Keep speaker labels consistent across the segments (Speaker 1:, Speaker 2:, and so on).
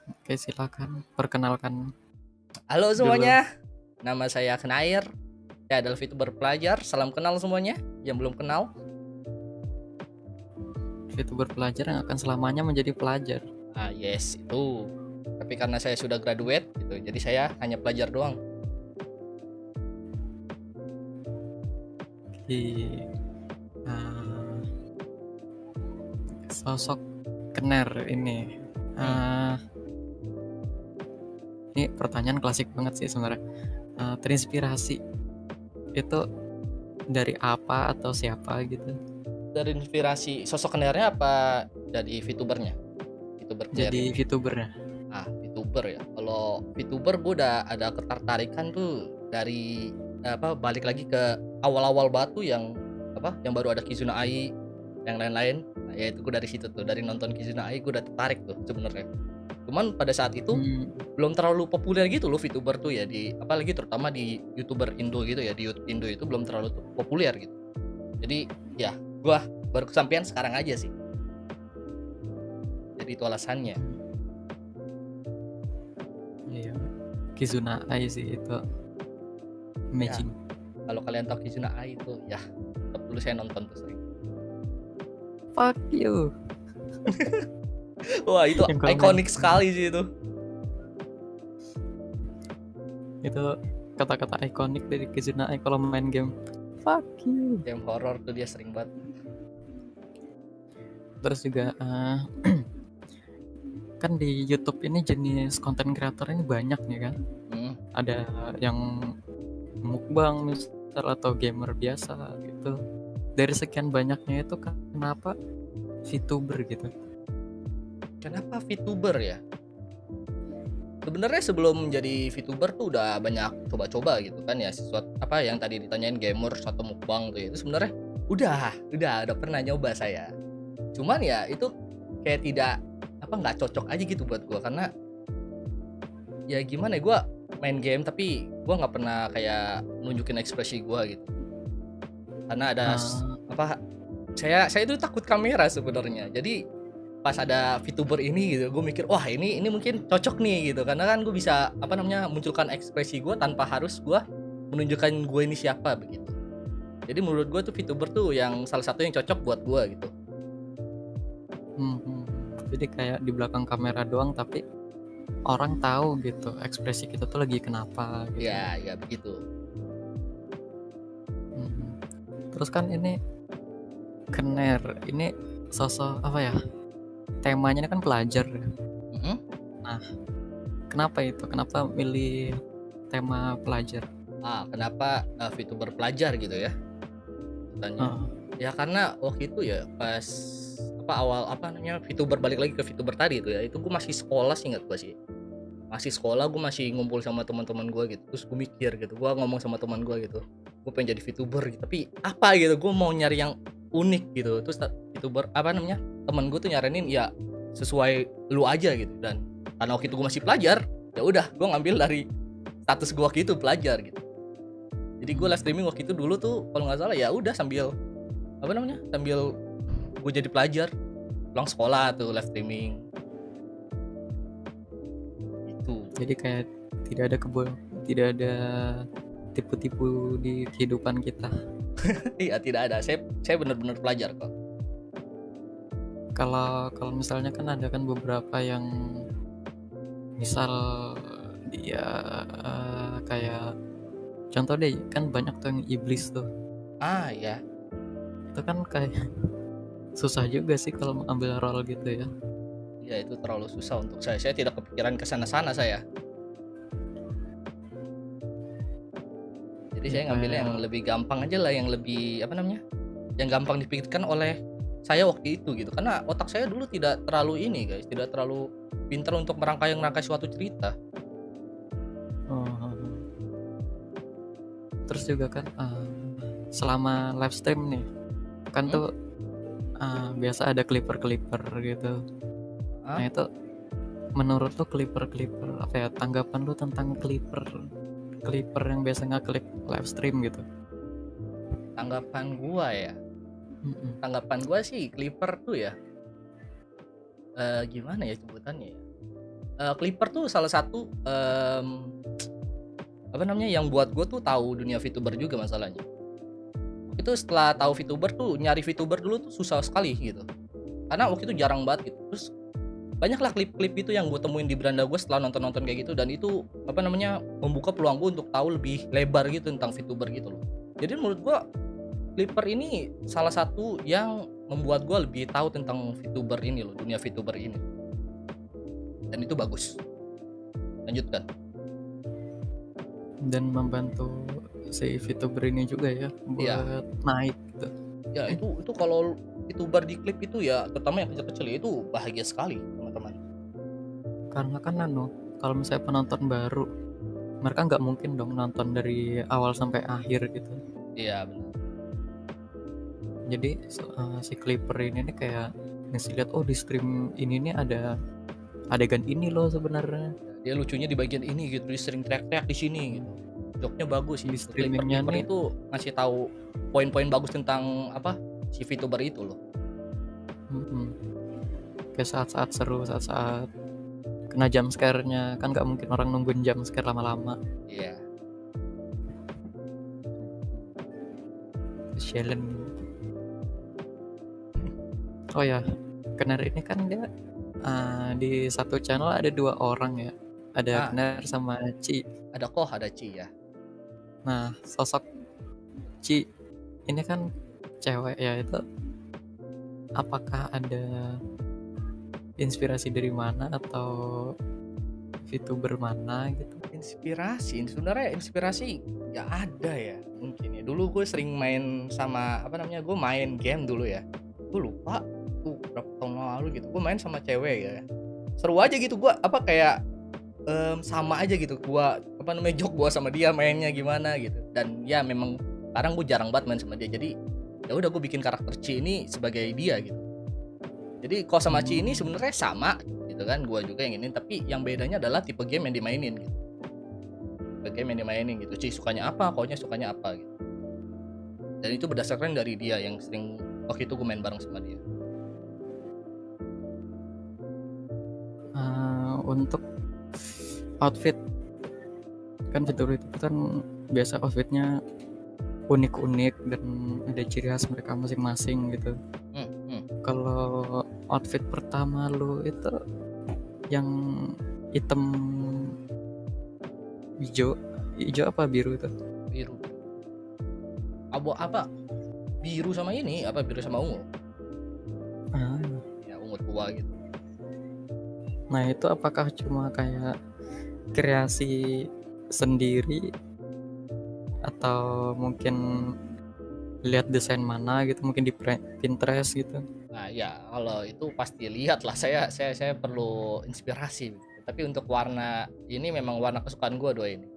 Speaker 1: Oke, silakan perkenalkan
Speaker 2: Halo
Speaker 1: dulu.
Speaker 2: semuanya, nama saya Knair. Saya adalah VTuber pelajar. Salam kenal semuanya yang belum kenal.
Speaker 1: VTuber pelajar yang akan selamanya menjadi pelajar.
Speaker 2: Yes itu. Tapi karena saya sudah graduate gitu, jadi saya hanya pelajar doang.
Speaker 1: Di sosok Kener ini.
Speaker 2: Hmm.
Speaker 1: Eh, ini pertanyaan klasik banget sih sebenarnya. Terinspirasi itu dari apa atau siapa gitu?
Speaker 2: Dari inspirasi sosok Knairnya apa dari VTubernya? VTuber Knair
Speaker 1: Jadi
Speaker 2: ini.
Speaker 1: VTubernya.
Speaker 2: VTuber ya. Kalau VTuber gue udah ada ketertarikan tuh dari balik lagi ke awal-awal batu yang yang baru ada Kizuna Ai yang lain-lain. Nah, ya itu gue dari situ tuh, dari nonton Kizuna Ai gue udah tertarik tuh sebenarnya. Cuman pada saat itu
Speaker 1: Hmm,
Speaker 2: belum terlalu populer gitu loh VTuber tuh ya, di apalagi terutama di YouTuber Indo gitu ya, di YouTube Indo itu belum terlalu populer gitu. Jadi ya gue baru kesampaian sekarang aja sih. Jadi itu alasannya.
Speaker 1: iya. Kizuna Ai sih itu
Speaker 2: Ya,
Speaker 1: amazing.
Speaker 2: kalau kalian tahu Kizuna Ai itu ya tetap dulu saya nonton tuh sering.
Speaker 1: Fuck you.
Speaker 2: Wah, itu
Speaker 1: Yang kalau main
Speaker 2: ikonik sekali sih itu.
Speaker 1: itu kata-kata ikonik dari Kizuna Ai kalau main game. Fuck you.
Speaker 2: Game horror tuh dia sering banget.
Speaker 1: Terus juga kan di YouTube ini jenis konten kreator ini banyak nih kan.
Speaker 2: Hmm.
Speaker 1: Ada yang mukbang misal atau gamer biasa gitu. Dari sekian banyaknya itu kenapa VTuber gitu?
Speaker 2: Kenapa VTuber ya? Sebenarnya sebelum menjadi VTuber tuh udah banyak coba-coba gitu kan ya, sesuatu apa yang tadi ditanyain gamer atau mukbang tuh ya, itu sebenarnya udah pernah nyoba saya. Cuman ya itu kayak tidak nggak cocok aja gitu buat gua, karena ya gimana ya, gua main game tapi gua nggak pernah kayak nunjukin ekspresi gua gitu. Karena ada
Speaker 1: Uh,
Speaker 2: apa saya itu takut kamera sebenarnya. Jadi pas ada VTuber ini gitu, gue mikir wah ini mungkin cocok nih gitu, karena kan gue bisa munculkan ekspresi gue tanpa harus gue menunjukkan gue ini siapa begitu. Jadi menurut gue tuh VTuber tuh yang salah satu yang cocok buat gue gitu.
Speaker 1: jadi kayak di belakang kamera doang tapi orang tahu gitu ekspresi kita tuh lagi kenapa gitu.
Speaker 2: Ya begitu.
Speaker 1: Mhm. Terus kan ini Kener ini sosok apa ya? Temanya ini kan pelajar.
Speaker 2: Mm-mm.
Speaker 1: Nah, kenapa itu? Kenapa milih tema pelajar?
Speaker 2: Kenapa VTuber pelajar gitu ya? Tanya.
Speaker 1: Heeh.
Speaker 2: Ya karena waktu itu ya pas awal VTuber, balik lagi ke VTuber tadi itu ya, itu gue masih sekolah sih, ingat gue sih masih sekolah, gue masih ngumpul sama teman-teman gue gitu, terus gue mikir gitu, gue ngomong sama teman gue gitu, gue pengen jadi VTuber gitu, tapi apa gitu, gue mau nyari yang unik gitu. Terus VTuber teman gue tuh nyaranin ya sesuai lu aja gitu, dan karena waktu itu gue masih pelajar, ya udah gue ngambil dari status gue waktu itu pelajar gitu. Jadi gue live streaming waktu itu dulu tuh kalau nggak salah ya udah sambil sambil gue jadi pelajar, pulang sekolah tuh live streaming gitu.
Speaker 1: Jadi kayak tidak ada tidak ada tipu-tipu di kehidupan kita.
Speaker 2: Iya, tidak ada, saya benar-benar pelajar kok.
Speaker 1: Kalau kalau misalnya kan ada kan beberapa yang misal dia kayak contoh deh kan banyak tuh yang iblis tuh.
Speaker 2: Ya.
Speaker 1: Itu kan kayak susah juga sih kalau mengambil role gitu ya.
Speaker 2: Ya itu terlalu susah untuk saya. Saya tidak kepikiran ke sana-sana saya. Jadi
Speaker 1: Ya
Speaker 2: saya ngambilnya yang
Speaker 1: kayak
Speaker 2: lebih gampang aja lah, yang lebih yang gampang dipikirkan oleh saya waktu itu gitu. Karena otak saya dulu tidak terlalu ini, guys, tidak terlalu pintar untuk merangkai suatu cerita.
Speaker 1: oh, terus juga kan selama live stream nih kan
Speaker 2: Hmm?
Speaker 1: tuh biasa ada clipper gitu. Nah
Speaker 2: Ah,
Speaker 1: itu menurut tuh clipper apa ya, tanggapan lu tentang clipper clipper yang biasa ngeklik live stream gitu?
Speaker 2: tanggapan gua ya.
Speaker 1: Mm-mm.
Speaker 2: Tanggapan gua sih Clipper tuh ya gimana ya sebutannya ya? Clipper tuh salah satu, apa namanya, yang buat gue tuh tahu dunia VTuber juga masalahnya. Itu setelah tahu VTuber tuh, nyari VTuber dulu tuh susah sekali gitu. Karena waktu itu jarang banget gitu. Terus banyaklah klip-klip itu yang gue temuin di beranda gue setelah nonton-nonton kayak gitu, dan itu apa namanya, membuka peluang gue untuk tahu lebih lebar gitu tentang VTuber gitu loh. Jadi menurut gue Clipper ini salah satu yang membuat gue lebih tahu tentang VTuber ini loh, dunia VTuber ini. Dan itu bagus. Lanjutkan.
Speaker 1: Dan membantu si VTuber ini juga ya
Speaker 2: Iya,
Speaker 1: buat naik gitu.
Speaker 2: ya itu kalau VTuber di klip itu ya, terutama yang kecil-kecil ya, itu bahagia sekali teman-teman.
Speaker 1: Karena kan kalau misalnya penonton baru, mereka nggak mungkin dong nonton dari awal sampai akhir gitu.
Speaker 2: Iya benar.
Speaker 1: Jadi si Clipper ini nih kayak ngasih lihat, oh di stream ini nih ada adegan ini loh sebenarnya.
Speaker 2: Dia lucunya di bagian ini gitu, dia sering teriak-teriak di sini gitu. Joknya bagus
Speaker 1: Di
Speaker 2: gitu.
Speaker 1: streamingnya
Speaker 2: Clipper
Speaker 1: nih,
Speaker 2: itu ngasih tahu poin-poin bagus tentang apa si VTuber itu loh.
Speaker 1: kayak saat-saat seru, saat-saat kena jump scare-nya, kan nggak mungkin orang nungguin jump scare lama-lama.
Speaker 2: Iya.
Speaker 1: Challenge. Oh ya, Kenar ini kan dia di satu channel ada 2 orang ya. Ada
Speaker 2: Ah,
Speaker 1: Kenar sama Ci.
Speaker 2: ada Koh, ada Ci ya.
Speaker 1: Nah, sosok Ci ini kan cewek ya, itu apakah ada inspirasi dari mana atau VTuber mana gitu?
Speaker 2: Sebenarnya inspirasi ya ada ya mungkin ya. Dulu gue sering main sama apa namanya, gue main game dulu ya. Gue lupa tuh berapa tahun lalu gitu. Gue main sama cewek ya. Seru aja gitu, gue apa kayak sama aja gitu. Gue apa namanya, jok gue sama dia mainnya gimana gitu. Dan ya memang sekarang gue jarang banget main sama dia. Jadi ya udah, gue bikin karakter Ci ini sebagai dia gitu. Jadi Ko sama Ci ini sebenarnya sama gitu kan, gue juga yang ini, tapi yang bedanya adalah tipe game yang dimainin gitu. Tipe game yang dimainin gitu. Ci sukanya apa, Ko-nya sukanya apa gitu. Dan itu berdasarkan dari dia yang sering waktu itu gue main bareng sama dia.
Speaker 1: Untuk outfit, kan VTuber itu kan biasa outfitnya unik-unik dan ada ciri khas mereka masing-masing gitu. Kalau outfit pertama lu itu yang hitam hijau apa biru itu?
Speaker 2: Biru. Abu apa? Biru sama ini, apa biru sama ungu? Ya ungu tua gitu.
Speaker 1: Nah itu apakah cuma kayak kreasi sendiri atau mungkin lihat desain mana gitu, mungkin di Pinterest gitu?
Speaker 2: Nah ya kalau itu pasti lihat lah, saya perlu inspirasi. Tapi untuk warna ini memang warna kesukaan gue dua ini.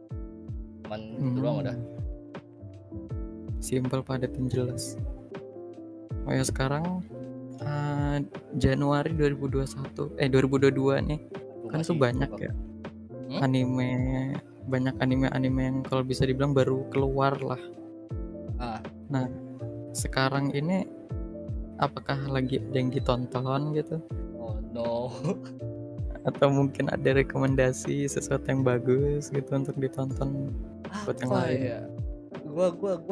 Speaker 2: Cuman itu doang udah.
Speaker 1: Simple, padat, dan jelas. Oh ya, sekarang Januari 2022 nih kan tuh banyak ya anime, banyak anime yang kalau bisa dibilang baru keluar lah. Nah sekarang ini apakah lagi ada yang ditonton gitu?
Speaker 2: Oh no.
Speaker 1: Atau mungkin ada rekomendasi sesuatu yang bagus gitu untuk ditonton buat yang lain?
Speaker 2: Ya?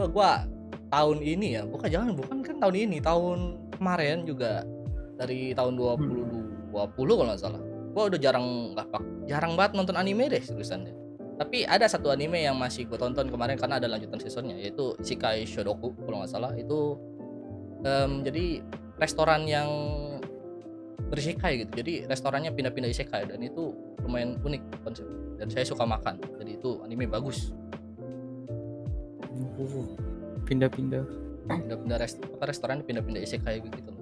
Speaker 2: Gua tahun ini ya, bukan kan tahun ini, tahun kemarin juga, dari tahun 2020 kalau nggak salah. Gua udah jarang banget nonton anime deh seriusan deh. Tapi ada satu anime yang masih gue tonton kemarin karena ada lanjutan seasonnya, yaitu Shikai Shodoku kalau nggak salah. Itu jadi restoran yang berisekai gitu. Jadi restorannya pindah-pindah isekai, dan itu lumayan unik konsep. Dan saya suka makan. Jadi itu anime bagus.
Speaker 1: Pindah-pindah
Speaker 2: Restoran pindah-pindah isekai gitu loh.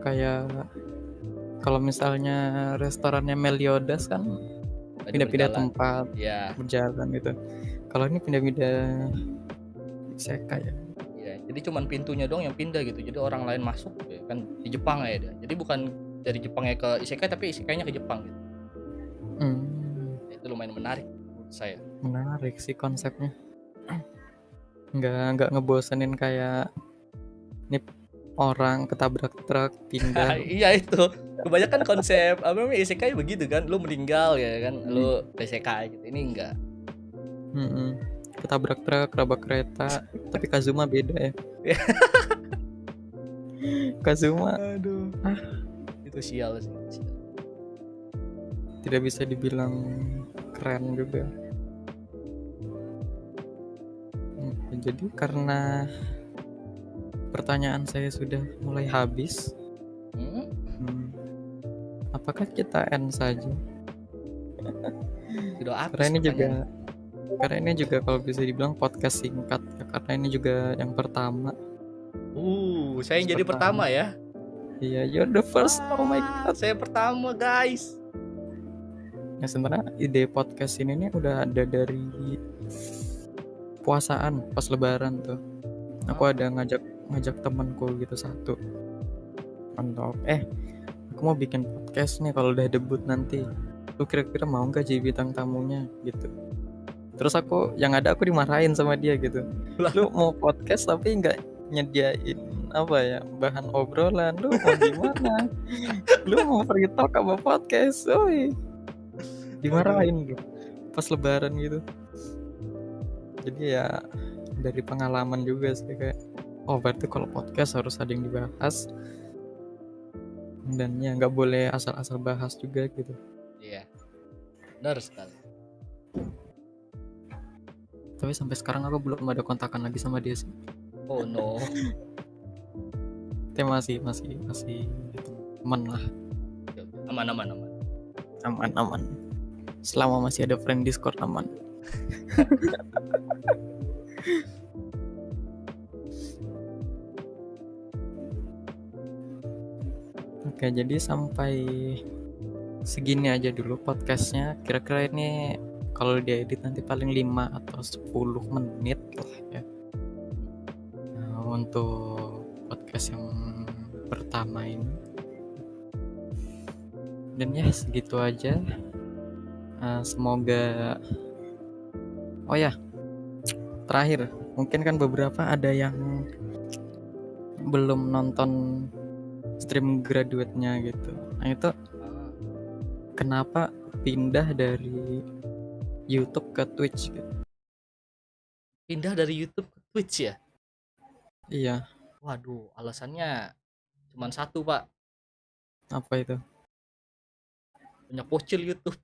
Speaker 1: Kayak kalau misalnya restorannya Meliodas kan pindah-pindah tempat, berjalan gitu. Kalau ini pindah-pindah isekai ya.
Speaker 2: Iya, jadi cuman pintunya doang yang pindah gitu. Jadi orang lain masuk ya kan, di Jepang ya dia. Jadi bukan dari Jepangnya ke isekai, tapi isekainya ke Jepang gitu. Itu lumayan menarik menurut saya.
Speaker 1: Menarik sih konsepnya. Nggak ngebosenin kayak ini orang ketabrak truk pindah.
Speaker 2: Iya itu kebanyakan konsep apa namanya isekai begitu kan, lu meninggal ya kan, lu isekai gitu. Ini enggak.
Speaker 1: Ketabrak truk, kerabak kereta, tapi Kazuma beda ya. Kazuma,
Speaker 2: aduh, itu sial sih.
Speaker 1: tidak bisa dibilang keren juga. Jadi karena pertanyaan saya sudah mulai habis, apakah kita end saja? Karena ini juga kalau bisa dibilang podcast singkat ya, karena ini juga yang pertama.
Speaker 2: Saya yang jadi pertama ya.
Speaker 1: Iya, you're the first. Oh my god,
Speaker 2: saya pertama guys.
Speaker 1: Ya sebenarnya ide podcast ini nih udah ada dari puasaan pas lebaran tuh. Aku ada ngajak temanku gitu satu. Mantap. Aku mau bikin podcast nih kalau udah debut nanti. Lu kira-kira mau nggak jadi bintang tamunya gitu. Terus aku dimarahin sama dia gitu. Lu mau podcast tapi nggak nyediain apa ya bahan obrolan, lu mau gimana? Lu mau free talk sama podcast, dimarahin gitu pas lebaran gitu. Jadi ya dari pengalaman juga sih kayak berarti kalau podcast harus ada yang dibahas dan ya nggak boleh asal-asal bahas juga gitu.
Speaker 2: Iya, benar sekali.
Speaker 1: Tapi sampai sekarang aku belum ada kontakan lagi sama dia sih.
Speaker 2: Oh no.
Speaker 1: Dia masih teman lah. Aman. Selama masih ada friend Discord aman. Oke, jadi sampai segini aja dulu podcastnya. Kira-kira ini kalau diedit nanti paling 5 atau 10 menit lah ya. Nah, untuk podcast yang pertama ini. Dan ya segitu aja. Semoga terakhir mungkin kan beberapa ada yang belum nonton stream graduate-nya gitu. Nah itu kenapa pindah dari YouTube ke Twitch gitu?
Speaker 2: Pindah dari YouTube ke Twitch ya?
Speaker 1: Iya.
Speaker 2: Waduh, alasannya cuma satu, Pak.
Speaker 1: Apa itu?
Speaker 2: Banyak bocil YouTube.